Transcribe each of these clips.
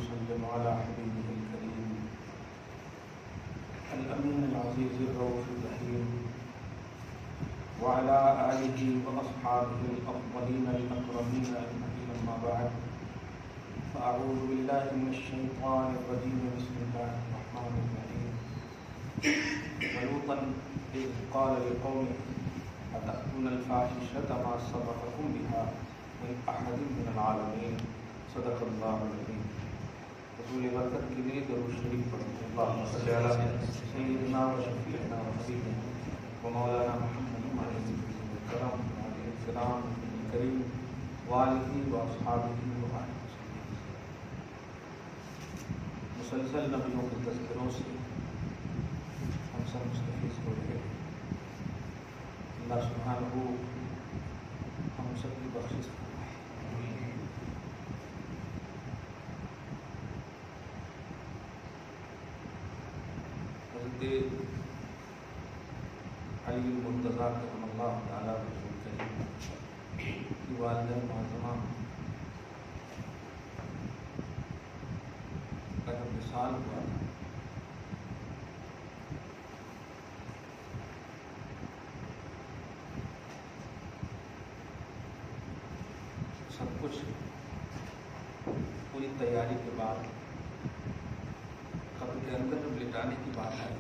وسلم على حبيبه الكريم الأمين العزيز الرؤوف الرحيم وعلى آله وأصحابه الأفضلين الأكرمين أجمعين. أما بعد فأعوذ بالله من الشيطان الرجيم. بسم الله الرحمن الرحيم. ولوطا إذ قال لقومه أتأتون الفاحشة ما سبقكم بها من أحد من العالمين. صدق اللہ العظیم. رسول برکت کے لیے درود شریف پڑھیں. اللہم صلی علی سیدنا و شفیعنا و حبیبنا و مولانا محمد علیہ السلام علیہ السلام کریم والہ و اصحابہ و آلہ وسلم. مسلسل نبیوں کے تذکروں سے ہم سب مستفیض ہو رہے ہیں. اللہ سبحانہ ہم سب کی بخشش فرمائے. علی المرتضیٰ کرم اللہ تعالیٰ رسول کریم کی والدہ معظمہ کا جب وصال ہوا سب کچھ پوری تیاری کے بعد قبر کے اندر جب لٹانے کی بات آئی،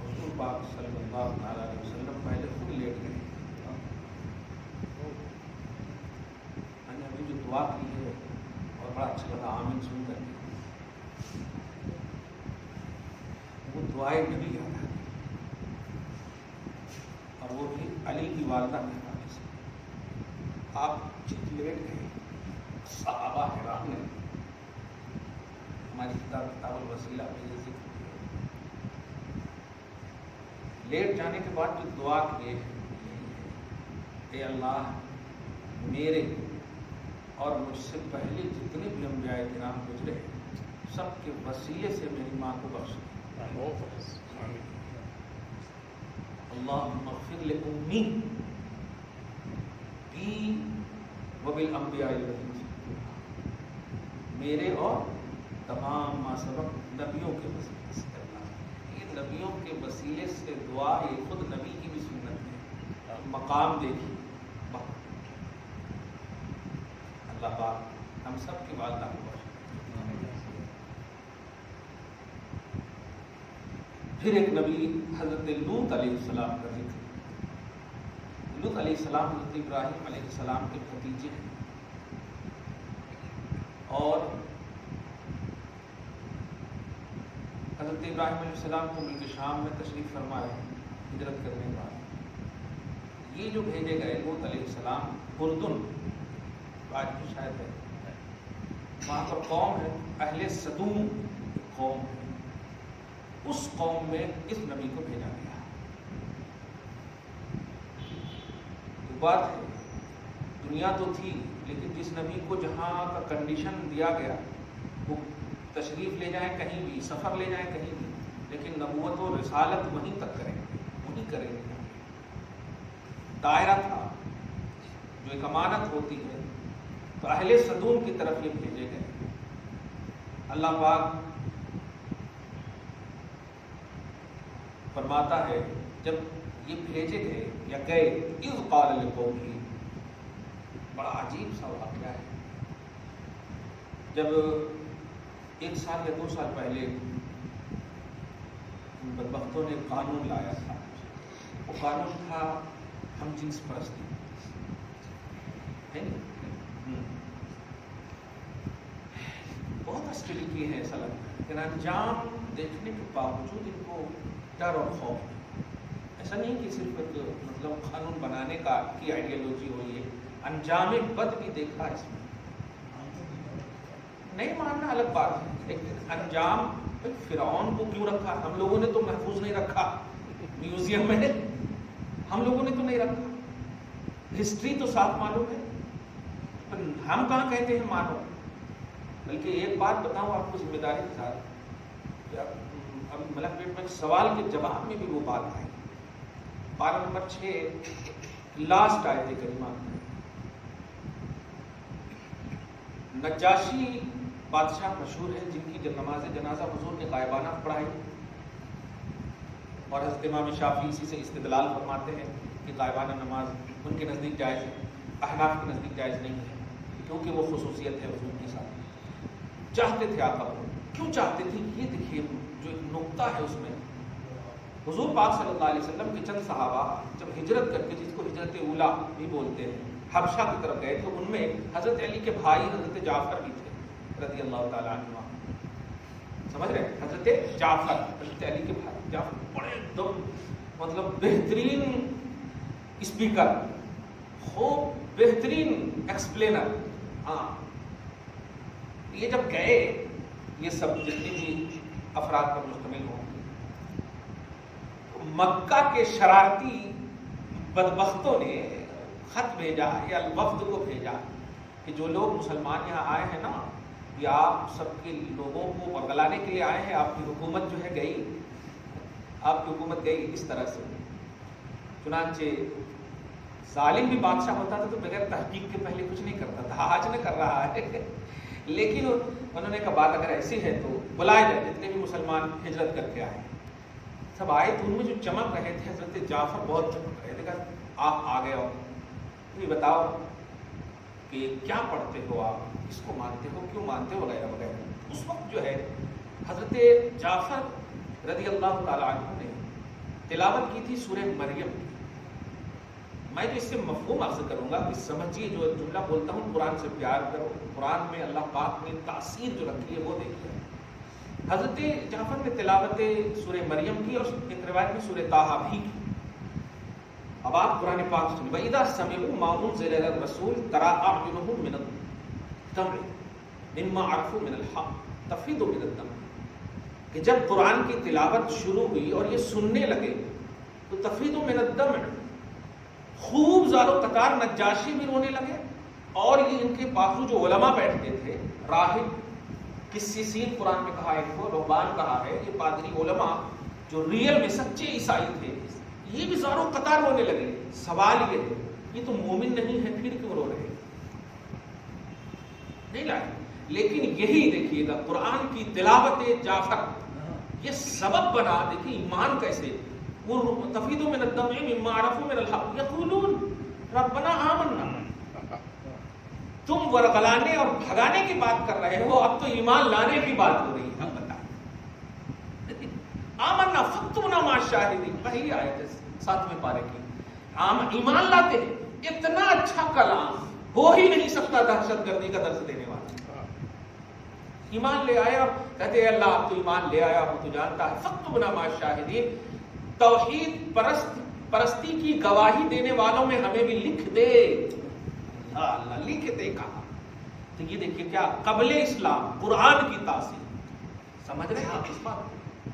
رسول پاک صلی اللہ علیہ وسلم پہلے خود لیٹ گئے. میں نے ابھی جو دعا کی ہے اور بڑا اچھا لگا آمین سن کر کے، وہ دعائیں نبی یاد آ گئی، اور وہ بھی علی کی والدہ کے حوالے سے. آپ جب لیٹ گئے صحابہ حیران نے ہماری کتاب الوسیلہ میں یہ ذکر کیا. لیٹ جانے کے بعد جو دعا کیے اے اللہ میرے اور مجھ سے پہلے جتنے بھی انبیاء کرام گزرے سب کے وسیلے سے میری ماں کو بخش دے. اللہم اغفر لأمی بی وبالانبیاء الذین، میرے اور تمام ما سبق نبیوں کے وسیلے سے کرنا. یہ نبیوں کے وسیلے سے دعا یہ خود نبی کی بھی سنت ہے. مقام دیکھیے اللہ پاک ہم سب کی والدہ کو بخشے. پھر ایک نبی حضرت لوط علیہ السلام کا ذکر. لوط علیہ السلام حضرت ابراہیم علیہ السلام کے بھتیجے ہیں اور حضرت ابراہیم علیہ السلام کو ملک شام میں تشریف فرما رہے ہیں ہجرت کرنے کے بعد. یہ جو بھیجے گئے لوط علیہ السلام اردن آج بھی شاید ہے، وہاں پر قوم ہے اہل صدوم قوم ہے. اس قوم میں اس نبی کو بھیجا گیا. تو بات ہے دنیا تو تھی لیکن جس نبی کو جہاں کا کنڈیشن دیا گیا وہ تشریف لے جائیں کہیں بھی، سفر لے جائیں کہیں بھی، لیکن نبوت و رسالت وہیں تک کریں گے، وہیں کریں گے. دائرہ تھا جو ایک امانت ہوتی ہے. تو اہل صدوم کی طرف یہ بھیجے گئے. اللہ پاک فرماتا ہے جب یہ بھیجے گئے یا گئے اذ قال لقومہ، بڑا عجیب سا واقعہ ہے. جب 1 سال یا 2 سال پہلے ان بدبختوں نے قانون لایا تھا، وہ قانون تھا ہم جنس پرستی. بہت اسٹڈی کی ہے ایسا لگتا ہے، لیکن انجام دیکھنے کے باوجود ان کو ڈر اور خوف. ایسا نہیں کہ صرف مطلب قانون بنانے کا کی آئیڈیالوجی ہوئی ہے، انجام بد بھی دیکھا اس میں. نہیں ماننا الگ بات ہے، لیکن انجام فرعون کو کیوں رکھا؟ ہم لوگوں نے تو محفوظ نہیں رکھا میوزیم میں، ہم لوگوں نے تو نہیں رکھا. ہسٹری تو صاف معلوم ہے، ہم کہاں کہتے ہیں مانو. بلکہ ایک بات بتاؤں آپ کو ذمہ داری کے ساتھ، ملک پیٹ میں سوال کے جواب میں بھی وہ بات آئی. پارہ نمبر 6 لاسٹ آیت کریمہ نجاشی بادشاہ مشہور ہے جن کی نماز جنازہ حضور نے غائبانہ پڑھائی، اور حضرت امام شافعی اسی سے استدلال فرماتے ہیں کہ غائبانہ نماز ان کے نزدیک جائز ہے، احناف کے نزدیک جائز نہیں ہے، کیونکہ وہ خصوصیت ہے حضور کے ساتھ۔ چاہتے تھے آقا کو، کیوں چاہتے تھے؟ یہ دیکھیے جو ایک نقطہ ہے اس میں، حضور پاک صلی اللہ علیہ وسلم کے چند صحابہ جب ہجرت کر کے، جس کو ہجرت اولا بھی بولتے ہیں، حبشہ کی طرف گئے تو ان میں حضرت علی کے بھائی حضرت جعفر بھی تھے رضی اللہ تعالیٰ عنہ، سمجھ رہے ہیں؟ حضرت جعفر، حضرت علی کے بھائی جعفر بڑے ایک دم مطلب بہترین اسپیکر، خوب بہترین ایکسپلینر۔ ہاں، یہ جب گئے، یہ سب جتنے بھی افراد پر مشتمل ہوں، مکہ کے شرارتی بدبختوں نے خط بھیجا یا وفد کو بھیجا کہ جو لوگ مسلمان یہاں آئے ہیں نا، یہ آپ سب کے لوگوں کو ورگلانے کے لیے آئے ہیں، آپ کی حکومت جو ہے گئی، آپ کی حکومت گئی اس طرح سے۔ چنانچہ ظالم بھی بادشاہ ہوتا تھا تو بغیر تحقیق کے پہلے کچھ نہیں کرتا تھا، آج نہ کر رہا ہے، لیکن انہوں نے کہا بات اگر ایسی ہے تو بلائے جائے جتنے بھی مسلمان ہجرت کر کے آئے۔ سب آئے تو ان میں جو چمک رہے تھے، حضرت جعفر بہت چمک رہے تھے، کہا آپ آ گئے ہو، یہ بتاؤ کہ کیا پڑھتے ہو آپ، کس کو مانتے ہو، کیوں مانتے ہو، وغیرہ وغیرہ۔ اس وقت جو ہے حضرت جعفر رضی اللہ تعالیٰ عنہ نے تلاوت کی تھی سورہ مریم کی۔ میں جو اس سے مفہوم اخذ کروں گا کہ سمجھیے، جو جملہ بولتا ہوں قرآن سے پیار کرو، قرآن میں اللہ پاک نے تاثیر جو رکھی ہے وہ دیکھیے۔ حضرت جعفر نے تلاوت سورہ مریم کی اور ایک روایت میں سورہ طٰہٰ بھی کی۔ اب آپ قرآن پاک سنیں، وَإِذَا سَمِعُوا مَا أُنزِلَ إِلَى الرَّسُولِ تَرَىٰ أَعْيُنَهُمْ مِنَ الدَّمْعِ مِمَّا عَرَفُوا مِنَ الْحَقِّ تَفِيضُ مِنَ الدَّمْعِ، کہ جب قرآن کی تلاوت شروع ہوئی اور یہ سننے لگے تو تفیض من الدمع، خوب زار و قطار نجاشی بھی رونے لگے، اور یہ ان کے بازو جو علماء بیٹھتے تھے، راہب، قسیسین قرآن میں کہا ہے، ان کو رہبان کہا ہے، یہ پادری علماء جو ریئل میں سچے عیسائی تھے، یہ بھی زار و قطار رونے لگے۔ سوال یہ ہے، یہ تو مومن نہیں ہے، پھر کیوں رو رہے ہیں؟ نہیں لائے، لیکن یہی دیکھیے گا قرآن کی تلاوت جعفر یہ سبب بنا، دیکھیے ایمان کیسے، وہ تفیض من الدمع مما عرفوا من الحق یقولون ربنا آمنا۔ تم ورگلانے اور بھگانے کی بات کر رہے ہو، اب تو ایمان لانے کی بات ہو رہی ہے۔ اب بتائیں، آمنا فاکتبنا مع الشاہدین، وہی آیت ہے 7ویں پارے کی۔ ایمان لاتے ہیں، اتنا اچھا کلام ہو ہی نہیں سکتا دہشت گردی کا درس دینے والا۔ ایمان لے آیا، کہتے ہیں اللہ آپ تو ایمان لے آیا، وہ تو جانتا ہے، فاکتبنا مع الشاہدین، توحید پرستی کی گواہی دینے والوں میں ہمیں بھی لکھ دے۔ اللہ لکھ دے کہا، تو یہ دیکھیے کیا قبل اسلام قرآن کی تاثیر، سمجھ رہے ہیں آپ اس بات کو؟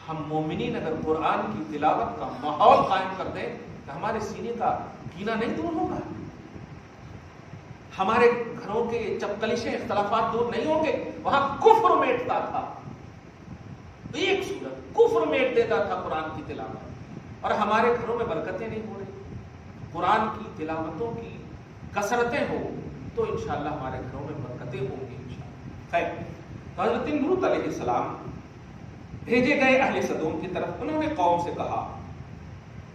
ہم مومنین اگر قرآن کی تلاوت کا ماحول قائم کر دیں تو ہمارے سینے کا کینہ نہیں دور ہوگا، ہمارے گھروں کے چپکلشیں اختلافات دور نہیں ہوں گے۔ وہاں کفر میٹتا تھا، ایک سورت کفر میٹ دیتا تھا قرآن کی تلاوت، اور ہمارے گھروں میں برکتیں نہیں ہو رہی۔ قرآن کی تلاوتوں کی کثرتیں ہو تو انشاءاللہ ہمارے گھروں میں برکتیں ہوں گی انشاءاللہ۔ خیر، تو حضرت لوط علیہ السلام بھیجے گئے اہل سدوم کی طرف، انہوں نے قوم سے کہا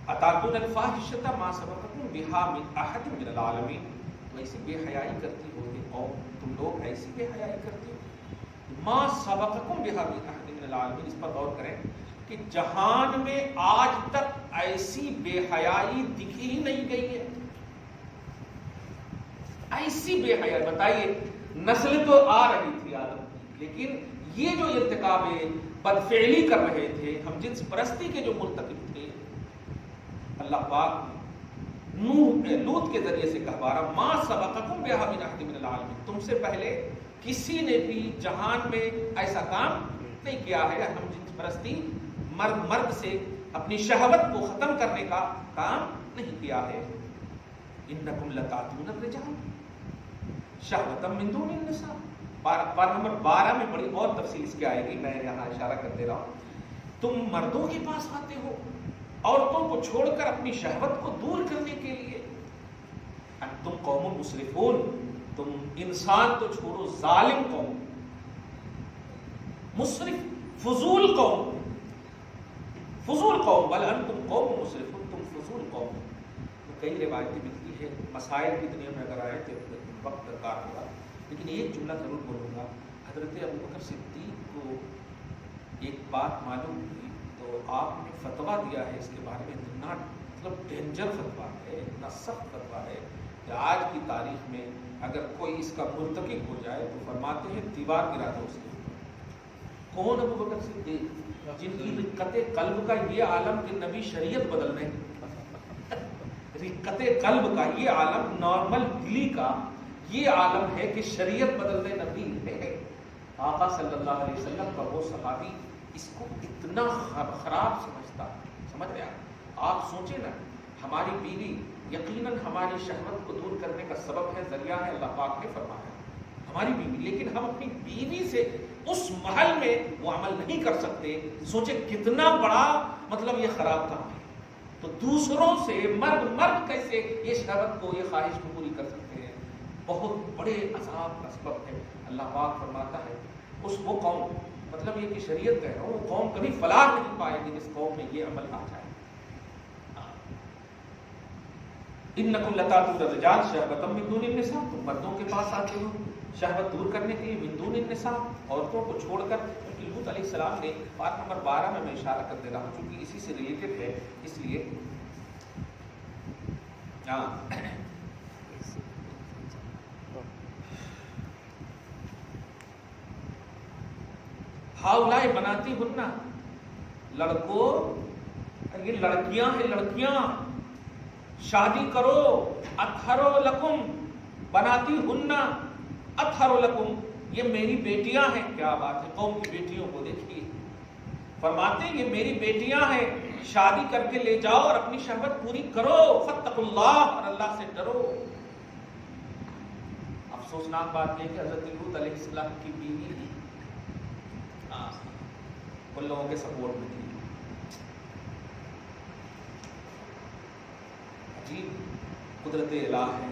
اتاتون الفاحشۃ ما سبقکم بہا من احد من العالمین، تو ایسی بے حیائی کرتی ہو یہ قوم، تم لوگ ایسی بے حیائی کرتے ہو، ما سبقکم بہا من احد من العالمین، اس پر غور کریں کہ جہان میں آج تک ایسی بے حیائی دکھی ہی نہیں گئی ہے، ایسی بے حیائی، بتائیے نسل تو آ رہی تھی آدم کی، لیکن یہ جو ارتکاب بدفعلی کر رہے تھے، ہم جنس پرستی کے جو مرتکب تھے، اللہ پاک لوط کے ذریعے سے کہا ما سبقکم بہا من احد من العالمین، تم سے پہلے کسی نے بھی جہان میں ایسا کام نہیں کیا ہے، ہم جنس پرستی مرد سے اپنی شہوت کو ختم کرنے کا کام نہیں کیا ہے۔ انکم لتاتون الرجال شہوۃ من دون النساء، پارہ نمبر 12 میں بڑی اور تفصیل اس کی آئے گی، میں یہاں اشارہ کر دے رہا ہوں۔ تم مردوں کے پاس آتے ہو عورتوں کو چھوڑ کر اپنی شہوت کو دور کرنے کے لیے، انتم قوم مسرفون، تم انسان تو چھوڑو، ظالم قوم، مسرف فضول قوم، فضول قوم، بل انتم قوم مسرفون، تم فضول قوم. کئی روایتیں ملتی ہے، مسائل کی دنیا میں اگر آئے تو وقت درکار ہوگا، لیکن ایک جملہ ضرور بولوں گا. حضرت ابوبکر صدیق کو ایک بات معلوم ہوئی تو آپ نے فتویٰ دیا ہے اس کے بارے میں، اتنا مطلب ڈینجر فتویٰ ہے، اتنا سخت فتویٰ ہے کہ آج کی تاریخ میں اگر کوئی اس کا مرتکب ہو جائے تو فرماتے ہیں دیوار گرا دو اس کے اوپر. کون ابوبکر صدیق؟ جن کی رقت قلب کا یہ عالم کہ نبی شریعت بدل رہے، رقت قلب کا یہ عالم، نارمل دلی کا یہ عالم ہے کہ شریعت بدل دے نبی ہے. آقا صلی اللہ علیہ وسلم کا وہ صحابی اس کو اتنا خراب سمجھتا. سمجھ رہے آپ سوچیں نا، ہماری بیوی یقیناً ہماری شہوت کو دور کرنے کا سبب ہے، ذریعہ ہے، اللہ پاک نے فرمایا ہماری بیوی، لیکن ہم اپنی بیوی سے اس محل میں وہ عمل نہیں کر سکتے. سوچیں کتنا بڑا مطلب یہ خراب کام ہے. تو دوسروں سے مرد کیسے یہ شہوت کو، یہ خواہش کو پوری کر سکتے ہیں؟ بہت بڑے عذاب کا سبب ہے. اللہ پاک فرماتا ہے وہ قوم، مطلب یہ کہ شریعت کہہ رہا ہوں، وہ قوم کبھی فلاح نہیں پائے گی جس قوم میں یہ عمل آ جائے. انکم لتاتون الرجال شہوۃ من دون النساء، تم مردوں کے پاس آتے ہو شہوت دور کرنے کے لیے، من دون النساء، عورتوں کو چھوڑ کر. کیونکہ لوط علیہ السلام نے بات نمبر 12 میں اشارہ کر دے رہا ہوں چونکہ اسی سے ریلیٹڈ ہے، اس لیے ہاؤلائے بناتی ہننا، لڑکوں یہ لڑکیاں ہیں، لڑکیاں شادی کرو، اطہرو لکم، بناتی ہننا اطہرو لکم، یہ میری بیٹیاں ہیں. کیا بات ہے، قوم کی بیٹیوں کو دیکھیے، فرماتے ہیں یہ میری بیٹیاں ہیں، شادی کر کے لے جاؤ اور اپنی شہوت پوری کرو. فاتقوا اللہ، اور اللہ سے ڈرو. افسوسناک بات یہ کہ حضرت لوط علیہ السلام کی بیوی ہی ان لوگوں کے سپورٹ میں تھی. عجیب قدرت الہ ہے.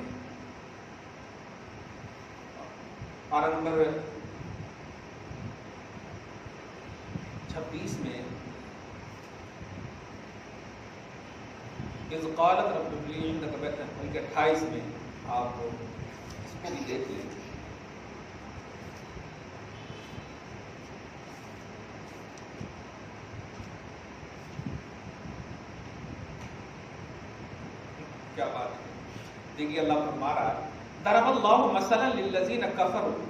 پارہ نمبر 26 میں اذ قالت رب ابن لی عندک بیتا، بلکہ 28 میں آپ اس کو بھی دیکھ لیں. کیا بات ہے، دیکھیے اللہ فرما رہا ہے ضرب اللہ مثلا للذین کفروا.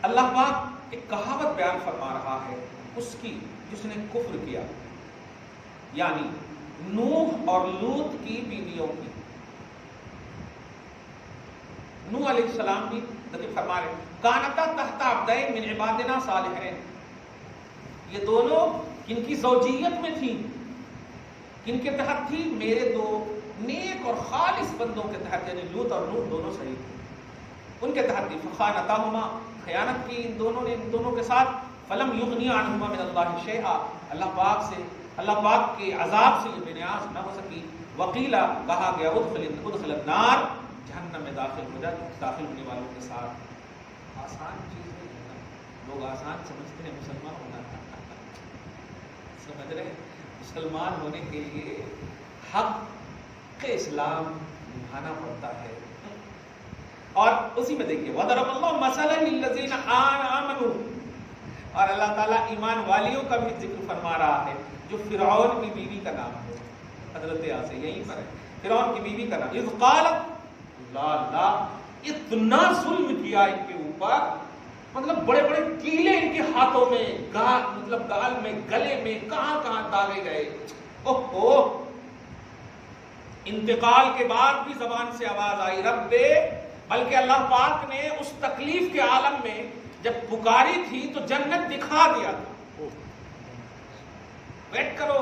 اللہ پاک ایک کہاوت بیان فرما رہا ہے اس کی جس نے کفر کیا، یعنی نوح اور لوط کی بیویوں کی. نوح علیہ السلام بھی نبی فرما رہے کانتا تحت عبدین من عبادنا صالحین، یہ دونوں کن کی زوجیت میں تھی، کن کے تحت تھی؟ میرے دو نیک اور خالص بندوں کے تحت، یعنی لوط اور نوح دونوں صحیح تھے، ان کے تحت تھی. فخانتاہما، خیانت کی ان دونوں نے، ان دونوں کے ساتھ. فلم یغنی عنہما من اللہ شیئا، اللہ پاک سے، اللہ پاک کے عذاب سے یہ بے نیاز نہ ہو سکی. وقیلا، کہا گیا ادخل النار، جہنم میں داخل ہو جائے، داخل ہونے والوں کے ساتھ. آسان چیز نہیں ہے نا، لوگ آسان سمجھتے ہیں مسلمان ہونا. سمجھ رہے ہیں، مسلمان ہونے کے لیے حق اسلام نبھانا پڑتا ہے. اور اسی میں دیکھیے وَضَرَبَ اللَّهُ مَثَلًا لِلَّذِينَ آمَنُوا، اور اللہ تعالیٰ ایمان والیوں کا بھی ذکر فرما رہا ہے، جو فرعون کی بیوی کا نام ہے، حضرت آسیہ یہیں پر ہے، فرعون کی بیوی کا نام. اذ قالت، اللہ اتنا ظلم کیا ان کے اوپر، مطلب بڑے بڑے کیلے ان کے ہاتھوں میں، مطلب گال میں، گلے میں، کہاں کہاں داغے گئے. اوہ، انتقال کے بعد بھی زبان سے آواز آئی رب، بلکہ اللہ پاک نے اس تکلیف کے عالم میں جب پکاری تھی تو جنت دکھا دیا تھا. ویٹ کرو،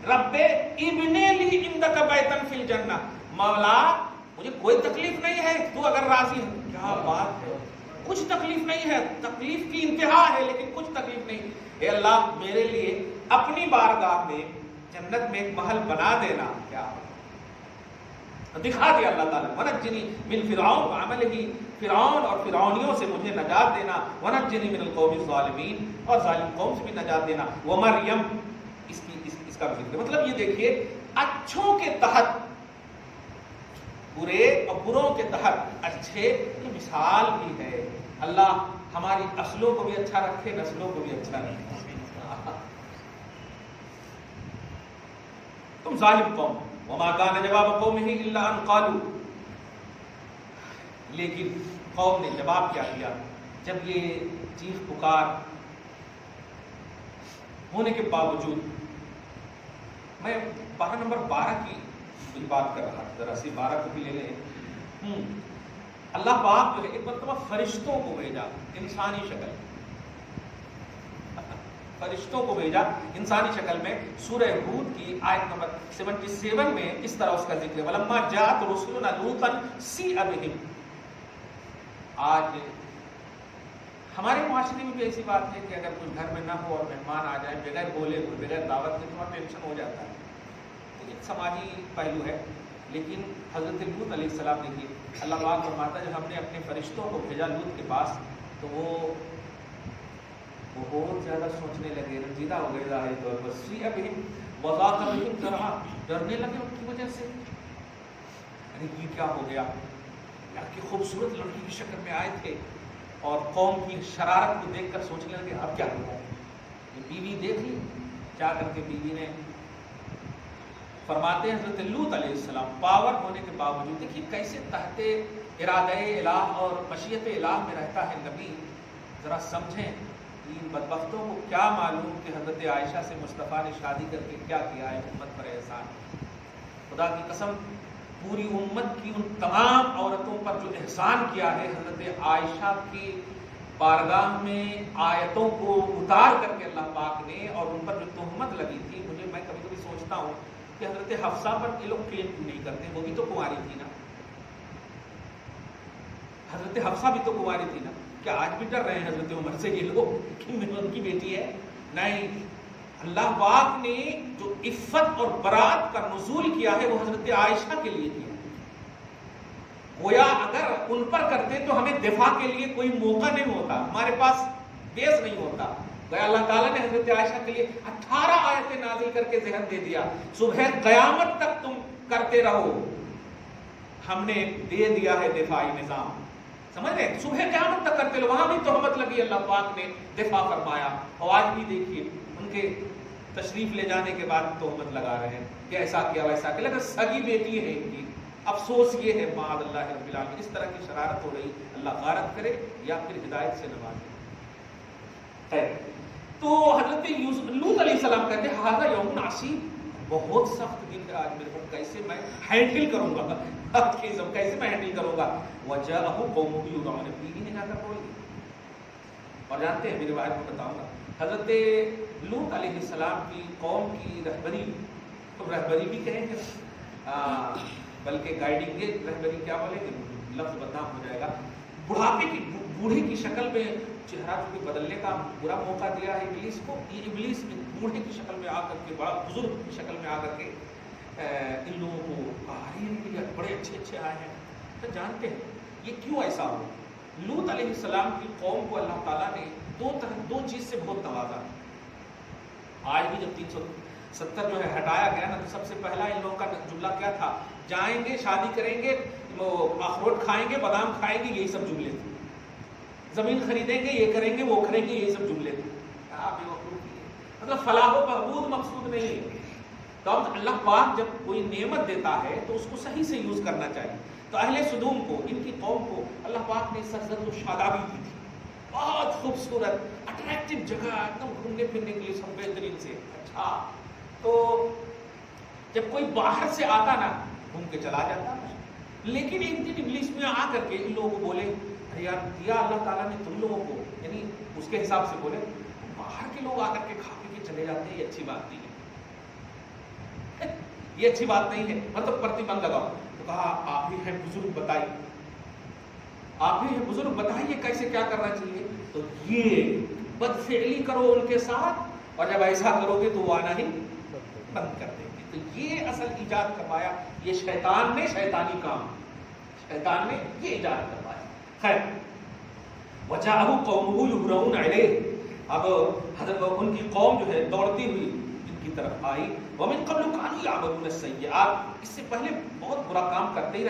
رب ابن لی عندک بیتا فی الجنہ، مولا مجھے کوئی تکلیف نہیں ہے تو اگر راضی ہے. کیا بات ہے، کچھ تکلیف نہیں ہے، تکلیف کی انتہا ہے لیکن کچھ تکلیف نہیں. اے اللہ میرے لیے اپنی بارگاہ میں جنت میں ایک محل بنا دینا. کیا دکھا دیا اللہ تعالیٰ، ونجنی من فرعون وعملہ، فرعون اور فرعونیوں سے مجھے نجات دینا، ونجنی من القوم الظالمین، اور ظالم قوم سے بھی نجات دینا، ومریم، اس کا ذکر، مطلب یہ دیکھیے اچھوں کے تحت برے اور بروں کے تحت اچھے، یہ مثال بھی ہے۔ اللہ ہماری اصلوں کو بھی اچھا رکھے، نسلوں کو بھی اچھا رکھے۔ تم ظالم قوم، وما كان جواب قومه الا ان قالوا، لیکن قوم نے جواب کیا دیا جب یہ چیخ پکار ہونے کے باوجود؟ میں پارہ نمبر 12 کی بات کر رہا تھا، ذرا سی 12 کو بھی لے لیں۔ اللہ پاک جو ہے ایک مرتبہ فرشتوں کو بھیجا انسانی شکل، فرشتوں کو بھیجا انسانی شکل میں۔ سورہ ہود کی آیت نمبر 77 میں اس طرح اس کا ذکر ہے، وَلَمَّا جَاءَتْ رُسُلُنَا لُوطًا سِیءَ بِهِمْ۔ آج ہمارے معاشرے میں بھی ایسی بات ہے کہ اگر کچھ گھر میں نہ ہو اور مہمان آ جائیں بغیر بولے ہوئے، بغیر دعوت کے، تھوڑا ٹینشن ہو جاتا ہے، تو ایک سماجی پہلو ہے۔ لیکن حضرت لوط علیہ السلام دیکھیے، اللہ پاک فرماتا ہے جب ہم نے اپنے فرشتوں کو بھیجا لوط کے پاس تو وہ بہت زیادہ سوچنے لگے، رنجیدہ ہو گئے ظاہری طور پر، سِیءَ بِهِمْ وَضَاقَ بِهِمْ ذَرْعًا، ڈرنے لگے ان کی وجہ سے۔ ارے یہ کیا ہو گیا، یار کی خوبصورت لڑکی کی شکل میں آئے تھے، اور قوم کی شرارت کو دیکھ کر سوچنے لگے اب کیا ہوگا۔ یہ بیوی دیکھ لی، جا کر کے بیوی نے فرماتے ہیں حضرت لوط علیہ السلام پاور ہونے کے باوجود، دیکھیے کیسے تحت ارادہ الہ اور مشیت الہ میں رہتا ہے نبی۔ ذرا سمجھیں ان بدبختوں کو کیا معلوم کہ حضرت عائشہ سے مصطفیٰ نے شادی کر کے کیا کیا ہے امت پر احسان۔ خدا کی قسم پوری امت کی ان تمام عورتوں پر جو احسان کیا ہے، حضرت عائشہ کی بارگاہ میں آیتوں کو اتار کر کے اللہ پاک نے، اور ان پر جو تہمت لگی تھی، میں کبھی کبھی سوچتا ہوں کہ حضرت حفصہ پر یہ لوگ کلیم کیوں نہیں کرتے، وہ بھی تو کنواری تھی نا، حضرت حفصہ بھی تو کنواری تھی نا، کیا آج بھی ڈر رہے ہیں حضرت عمر سے یہ لوگ کہ ان کی بیٹی ہے؟ نہیں، اللہ پاک نے جو عفت اور برات کا نزول کیا ہے وہ حضرت عائشہ کے لیے کیا، گویا اگر ان پر کرتے تو ہمیں دفاع کے لیے کوئی موقع نہیں ہوتا، ہمارے پاس بیس نہیں ہوتا، گویا اللہ تعالیٰ نے حضرت عائشہ کے لیے 18 آیتیں نازل کر کے ذہن دے دیا، صبح قیامت تک تم کرتے رہو، ہم نے دے دیا ہے دفاعی نظام، سمجھ رہے؟ صبح قیامت تک کرتے رہو، وہاں بھی تہمت لگی، اللہ پاک نے دفاع فرمایا، اور آج بھی دیکھیے ان کے تشریف لے جانے کے بعد تہمت لگا رہے ہیں کہ ایسا کیا ویسا کیا، لیکن سگی بیٹی ہے ان کی۔ افسوس یہ ہے معاذ اللہ رب العالمین، اس طرح کی شرارت ہو رہی، اللہ غارت کرے یا پھر ہدایت سے نوازے۔ خیر، تو حضرت لوط علیہ السلام کہتے ہیں ھذا یوم عصیب، بہت سخت دن ہے آج میرے پر، کیسے میں ہینڈل کروں گا، کیسے میں ہینڈل کروں گا۔ وجاءہ قومہ یدعون، بیوی نے جا کر بول دی، اور جانتے ہیں میری روایت کو بتاؤں گا، حضرت لوط علیہ السلام کی قوم کی رہبری، تو رہبری بھی کہیں گے بلکہ گائیڈنگ، یہ رہبری کیا بولیں گے، لفظ بدنام ہو جائے گا، بڑھاپے کی، بوڑھے کی شکل میں چہرہ جو بدلنے کا برا موقع دیا ہے ابلیس کو، یہ ابلیس بوڑھے کی شکل میں آ کر کے، بڑا بزرگ کی شکل میں آ کر کے ان لوگوں کو کہا بڑے اچھے اچھے آئے ہیں، تو جانتے ہیں یہ کیوں ایسا ہو۔ لوط علیہ السلام کی قوم کو اللہ تعالیٰ نے دو چیز سے بہت نوازا۔ آج بھی جب 370 جو ہے ہٹایا گیا نا، تو سب سے پہلا ان لوگوں کا جملہ کیا تھا، جائیں گے شادی کریں گے، اخروٹ کھائیں گے، بادام کھائیں گے، یہی سب جملے تھے، زمین خریدیں گے، یہ کریں گے، وہ کریں گے، یہی سب جملے تھے۔ مطلب فلاح و بہبود مقصود نہیں ہے۔ تو اب اللہ پاک جب کوئی نعمت دیتا ہے تو اس کو صحیح سے یوز کرنا چاہیے۔ تو اہل سدوم کو، ان کی قوم کو اللہ پاک نے سرزد و شادابی دی تھی، بہت خوبصورت اٹریکٹیو جگہ، ایک دم گھومنے پھرنے کے لیے سب بہترین سے اچھا۔ تو جب کوئی باہر سے آتا نا، گھوم کے چلا جاتا، لیکن ایک دن ابلیس میں آ کر کے ان لوگوں کو بولے، ارے یار دیا اللہ تعالیٰ نے تم لوگوں کو، یعنی اس کے حساب سے بولے، باہر کے لوگ آ کر کے کھا پی کے چلے جاتے ہیں، یہ اچھی بات نہیں ہے، یہ اچھی بات نہیں ہے، مطلب پرتیبند لگاؤ۔ تو کہا آپ ہی ہیں بزرگ، بتائیے، آپ ہی ہیں بزرگ، بتائیے کیسے کیا کرنا چاہیے۔ تو یہ بدفعلی کرو ان کے ساتھ، اور جب ایسا کرو گے تو وہ آنا ہی بند کر دیں گے۔ سکتی. تو یہ اصل ایجاد کروایا یہ شیطان نے، شیطانی کام شیطان نے یہ ایجاد کروایا. خیر وجاءه قومه يهرعون عليه، اب حضرت ان کی قوم جو ہے دوڑتی ہوئی ان کی طرف آئی. ومن قبل كانوا يعملون السيئات، اس سے پہلے بہت برا کام کرتے ہی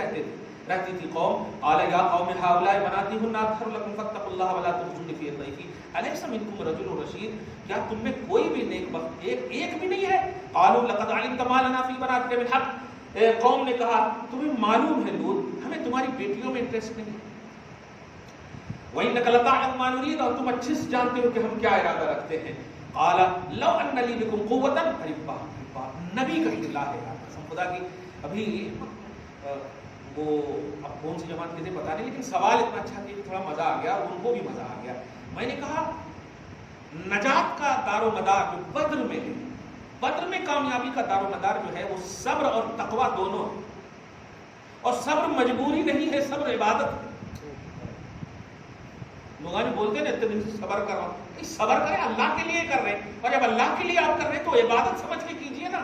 رہتی تھی قوم. قال يا قوم هؤلاء بناتي هن أطهر لكم فاتقوا الله ولا تخزوني في ضيفي أليس منكم رجل رشيد، کیا تم میں کوئی بھی نیک بخت ایک بھی نہیں ہے. قالوا لقد علمت ما لنا في بناتك من حق، قوم نے کہا تمہیں معلوم ہے لوط ہمیں تمہاری بیٹیوں میں انٹرسٹ نہیں ہے. وَإِنَّكَ لَتَعْلَمُ مَا نُرِيدُ، اور تم اچھے سے جانتے ہو کہ ہم کیا ارادہ رکھتے ہیں. قال لو ان لي بكم قوة، نبی کا اطلاع ہے قسم خدا کی. ابھی وہ اب کون سی جماعت کے تھے پتا نہیں، لیکن سوال اتنا اچھا کہ تھوڑا مزہ آ گیا اور ان کو بھی مزہ آ گیا. میں نے کہا نجات کا دار و مدار جو بدر میں ہے، بدر میں کامیابی کا دار و مدار جو ہے وہ صبر اور تقوی دونوں ہے. اور صبر مجبوری نہیں ہے، صبر عبادت ہے. لوگ بولتے ہیں اتنے دن سے صبر کر رہا ہوں، صبر کریں اللہ کے لیے کر رہے ہیں، اور جب اللہ کے لیے آپ کر رہے ہیں تو عبادت سمجھ کے کیجئے نا.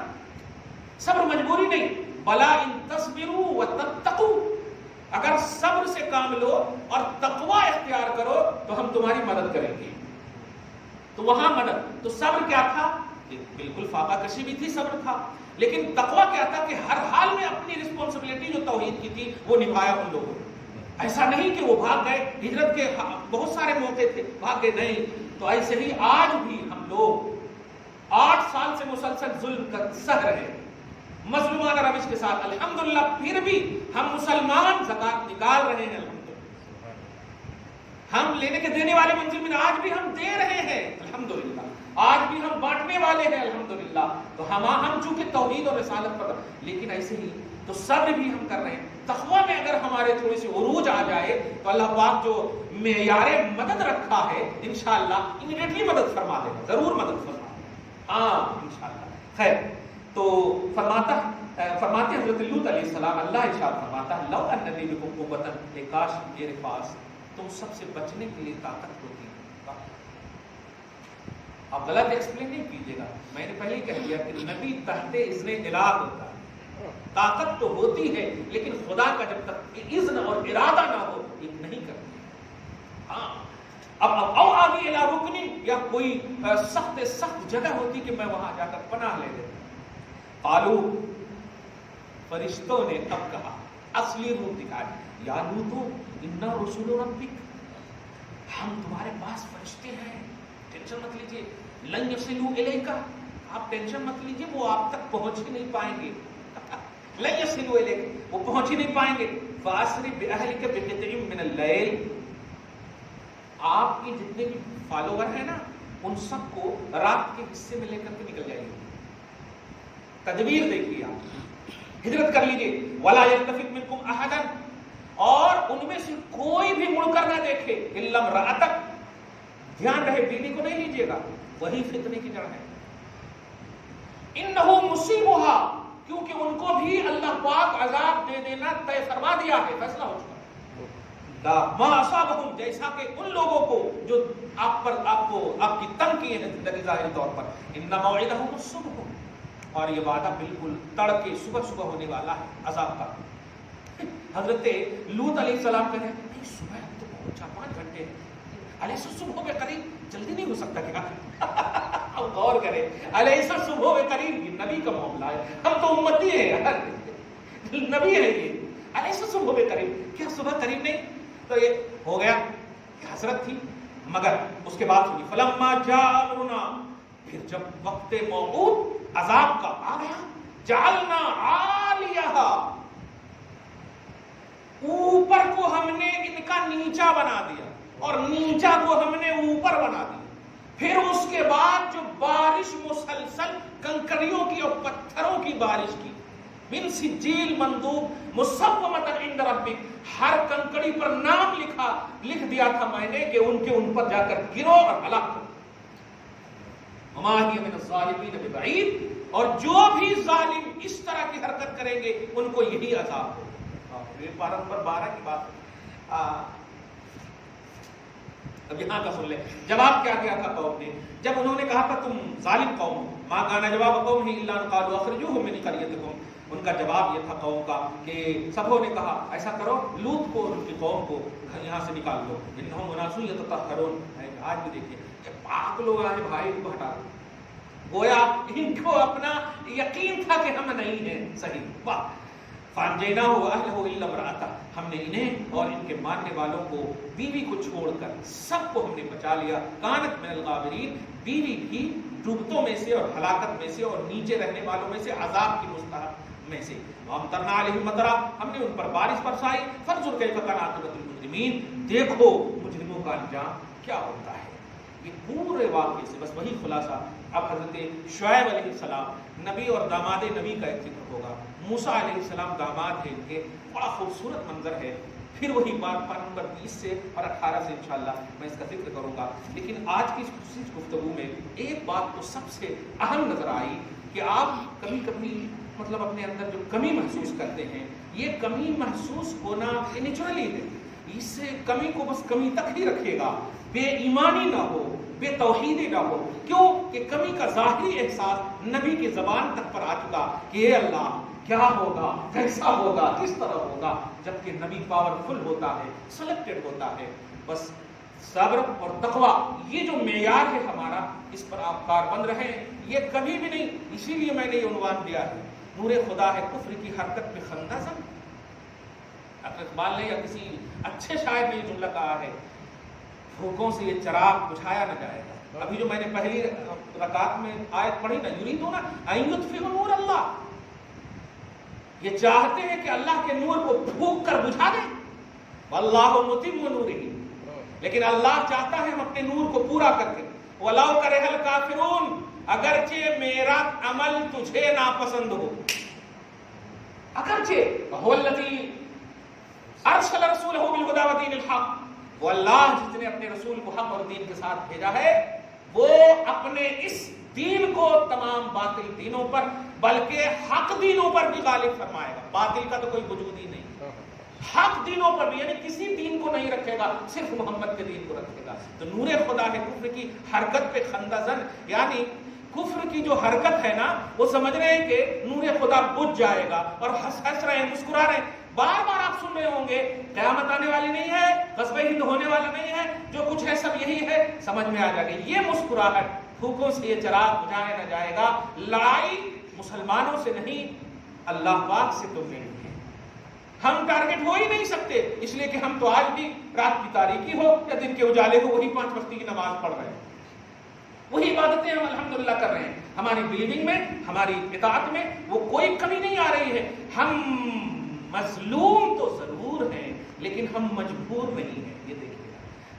صبر مجبوری نہیں. بلا ان تصبروا وتتقوا، اگر صبر سے کام لو اور تقوی اختیار کرو تو ہم تمہاری مدد کریں گے. تو وہاں مدد، تو صبر کیا تھا؟ بالکل فاقہ کشی بھی تھی، صبر تھا، لیکن تقوی کیا تھا کہ ہر حال میں اپنی رسپانسبلٹی جو توحید کی تھی وہ نبھایا ان لوگوں نے. ایسا نہیں کہ وہ بھاگ گئے، ہجرت کے بہت سارے موقع تھے بھاگ گئے، نہیں. تو ایسے ہی آج بھی ہم لوگ 8 سال سے مسلسل ظلم کر سہ رہے ہیں مظلومانہ روش کے ساتھ. الحمدللہ پھر بھی ہم مسلمان زکات نکال رہے ہیں. الحمدللہ ہم لینے کے دینے والے منزل میں آج بھی ہم دے رہے ہیں. الحمدللہ آج بھی ہم بانٹنے والے ہیں. الحمدللہ تو ہم چونکہ توحید اور رسالت پر، لیکن ایسے ہی تو صبر بھی ہم کر رہے ہیں. تقوی میں اگر ہمارے تھوڑی سی عروج آ جائے تو اللہ پاک جو معیار مدد رکھا ہے انشاءاللہ امیڈیٹلی مدد فرما دے گا، ضرور مدد فرما دے گا. ہاں انشاءاللہ. خیر تو فرماتے حضرت لوط علیہ السلام، اللہ ارشاد فرماتا ہے لو ان لي بكم قوة، کہ کاش میرے پاس تم سب سے بچنے کے لیے طاقت ہوتی. آپ غلط ایکسپلین نہیں کیجیے گا، میں نے پہلے ہی کہہ دیا کہ نبی تحت اذن الہ ہوتا ہے. طاقت تو ہوتی ہے لیکن خدا کا جب تک اذن اور ارادہ نہ ہو ایک نہیں کرتی. ہاں اب او آگے الی رکنی، یا کوئی سخت جگہ ہوتی کہ میں وہاں جا کر پناہ لے لیتا. قالو، فرشتوں نے اب کہا، اصلی روپ دکھایا، یا لوطو انا رسول ربک، ہم تمہارے پاس فرشتے ہیں، ٹینشن مت لیجیے. لن یصلوا الیک، آپ ٹینشن مت لیجیے وہ آپ تک پہنچ ہی نہیں پائیں گے. لن یصلوا الیک، وہ پہنچ ہی نہیں پائیں گے. فاسری باہلک بقطع من اللیل، آپ کے جتنے بھی فالوور ہیں نا ان سب کو رات کے حصے میں لے کر کے نکل جائیے. تدبیر دیکھیے، آپ ہجرت کر لیجیے. ولا یلتفت منکم احد، اور ان میں سے کوئی بھی مڑ کر نہ دیکھے. الا امرأتک، دھیان رہے بیوی کو نہیں لیجیے گا، وہی فتنے کی جڑ ہے. انہ مصیبھا، کیونکہ ان کو بھی اللہ پاک عذاب دے دینا طے فرما دیا ہے، فیصلہ ہو چکا. ما اصابہم، جیسا کہ ان لوگوں کو جو آپ کی تنگ کیے ہیں زندگی ظاہری طور پر. ان موعدہم الصبح، اور یہ وعدہ بالکل تڑکے صبح ہونے والا ہے عذاب کا. حضرت لوط علیہ السلام کہتے ہیں نہیں صبح تو بہت 4-5 گھنٹے ہیں، علیہ صبح کے قریب جلدی نہیں ہو سکتا کیا؟ اب غور کریں، علیہ صبح کے قریب یہ نبی کا معاملہ ہے، ہم تو امتی ہیں یار، نبی ہے یہ. علیہ صبح کے قریب، کیا صبح قریب نہیں؟ تو یہ ہو گیا، حسرت تھی. مگر اس کے بعد سنی، فلما جاء امرنا، پھر جب وقت موعود عذاب کا آ گیا، جعلنا عالیہا، اوپر کو ہم نے ان کا نیچا بنا دیا اور نیچا کو ہم نے اوپر بنا دیا. پھر اس کے بعد جو بارش مسلسل کنکریوں کی اور پتھروں کی بارش کی، من سجیل منضود مصومۃ عند ربک، ہر کنکڑی پر نام لکھ دیا تھا میں نے کہ ان پر جا کر گرو اور ہلاک کرو. وما هي من الظالمین ببعید، اور جو بھی ظالم اس طرح کی حرکت کریں گے ان کو یہی عذاب ہوگا. یہ پارہ نمبر 12 کی بات. اب یہاں کا سن لیں، جواب کیا دیا تھا قوم نے جب انہوں نے کہا تھا تم ظالم قوم ہو. ما کان جواب قومہ الا ان قالوا اخرجوهم من قريتكم، ان کا جواب یہ تھا قوم کا کہ سبوں نے کہا ایسا کرو لوط کو اور ان کی قوم کو یہاں سے نکال دو، انہم اناس یتطہرون، آج بھی دیکھیے کہ پاک لوگ آئے بھائی کو ہٹا دو، گویا ان کو اپنا یقین تھا کہ ہم نہیں ہیں صحیح، واہ فانجیناہ واہلہ الا امرأتہ، ہم نے انہیں اور ان کے ماننے والوں کو بیوی کو چھوڑ کر سب کو ہم نے بچا لیا، کانت من الغابرین، بیوی بھی ڈوبتوں میں سے اور ہلاکت میں سے اور نیچے رہنے والوں میں سے، عذاب کی مستحق میں سے، وامطرنا علیہم مطرا، ہم نے ان پر بارش برسائی، فانظر کیف کان عاقبۃ المجرمین، دیکھو مجرموں کا انجام کیا ہوتا ہے۔ یہ پورے واقعے سے بس وہی خلاصہ۔ اب حضرت شعیب علیہ السلام نبی اور داماد نبی کا ایک ذکر ہوگا، موسیٰ علیہ السلام داماد ہے ان کے، بڑا خوبصورت منظر ہے، پھر وہی بات پارہ نمبر 20 سے اور 18 سے انشاءاللہ میں اس کا ذکر کروں گا۔ لیکن آج کی اس خصوصی گفتگو میں ایک بات تو سب سے اہم نظر آئی کہ آپ کبھی کبھی مطلب اپنے اندر جو کمی محسوس کرتے ہیں، یہ کمی محسوس ہونا نیچرلی ہے، اس سے کمی کو بس کمی تک ہی رکھے گا، بے ایمانی نہ ہو، بے توحیدی نہ ہو، کیوں کہ کمی کا ظاہری احساس نبی کی زبان تک پر آ چکا کہ اے اللہ کیا ہوگا، کیسا ہوگا، کس طرح ہوگا، جبکہ نبی پاورفل ہوتا ہے، سلیکٹڈ ہوتا ہے۔ بس صبر اور تقویٰ یہ جو معیار ہے ہمارا، اس پر آپ کاربند رہیں، یہ کبھی بھی نہیں، اسی لیے میں نے یہ عنوان دیا ہے، نور خدا ہے کفر کی حرکت پہ خندہ زن۔ اقبال نے یا کسی اچھے شاعر نے یہ جملہ کہا ہے، بھوکوں سے یہ چراغ بجھایا نہ جائے گا۔ ابھی جو میں نے پہلی رکعت میں آیت پڑھی نا، یریدون ان یطفئوا نور اللہ، یہ چاہتے ہیں کہ اللہ کے نور کو پھونک کر بجھا دیں، واللہ متم نورہ، لیکن اللہ چاہتا ہے ہم اپنے نور کو پورا کر کے، ولو کرہ الکافرون، اگرچہ میرا عمل تجھے ناپسند ہو، اگرچہ هو الذی ارسل رسولہ بالہدی ودین الحق، وہ اللہ جس نے اپنے رسول کو حق اور دین کے ساتھ بھیجا ہے، وہ اپنے اس دین کو تمام باطل دینوں پر بلکہ حق دینوں پر بھی غالب فرمائے گا۔ باطل کا تو کوئی وجود ہی نہیں، حق دینوں پر بھی، یعنی کسی دین کو نہیں رکھے گا، صرف محمد کے دین کو رکھے گا۔ تو نور خدا ہے کفر کی حرکت پہ خندہ زن، یعنی کفر کی جو حرکت ہے نا، وہ سمجھ رہے ہیں کہ نور خدا بجھ جائے گا اور ہنس رہے ہیں، مسکرا رہے ہیں۔ بار بار آپ سن رہے ہوں گے قیامت آنے والی نہیں ہے، غزوہ ہند ہونے والا نہیں ہے، جو کچھ ہے سب یہی ہے، سمجھ میں آ جائے گا۔ یہ مسکراہٹ، بھوکوں سے یہ چراغ بجھایا نہ جائے گا، لڑائی مسلمانوں سے نہیں، اللہ پاک سے تو نہیں ہے۔ ہم ٹارگٹ ہو ہی نہیں سکتے، اس لیے کہ ہم تو آج بھی رات کی تاریکی ہو یا دن کے اجالے ہو وہی 5 وقت کی نماز پڑھ رہے ہیں، وہی عبادتیں ہم الحمدللہ کر رہے ہیں، ہماری بلیونگ میں، ہماری اطاعت میں وہ کوئی کمی نہیں آ رہی ہے۔ ہم مظلوم تو ضرور ہیں لیکن ہم مجبور نہیں ہیں، یہ دیکھیے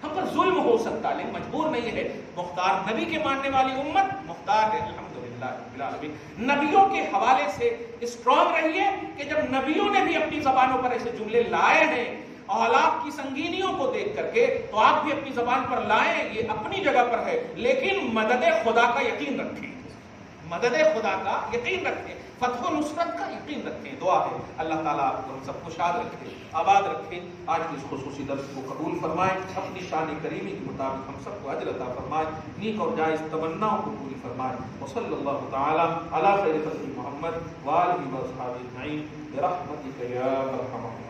ہم پر ظلم ہو سکتا لیکن مجبور نہیں ہے۔ مختار نبی کے ماننے والی امت مختار ہے الحمدللہ رب العالمین۔ نبیوں کے حوالے سے اسٹرانگ رہیے کہ جب نبیوں نے بھی اپنی زبانوں پر ایسے جملے لائے ہیں اولاد کی سنگینیوں کو دیکھ کر کے، تو آپ بھی اپنی زبان پر لائیں، یہ اپنی جگہ پر ہے، لیکن مدد خدا کا یقین رکھیں، مدد خدا کا یقین رکھیں، فتح و نصرت کا یقین رکھیں۔ دعا ہے اللہ تعالیٰ آپ کو ہم سب کو شاد رکھے، آباد رکھے، آج کے اس خصوصی درس کو قبول فرمائے، اپنی شان کریمی کے مطابق ہم سب کو اجر عطا فرمائے، نیک اور جائز تمناؤں کو پوری فرمائے۔ وصلی اللہ تعالیٰ علی خیر خلق محمد وآلہ وصحبہ اجمعین برحمتک یا ارحم الراحمین۔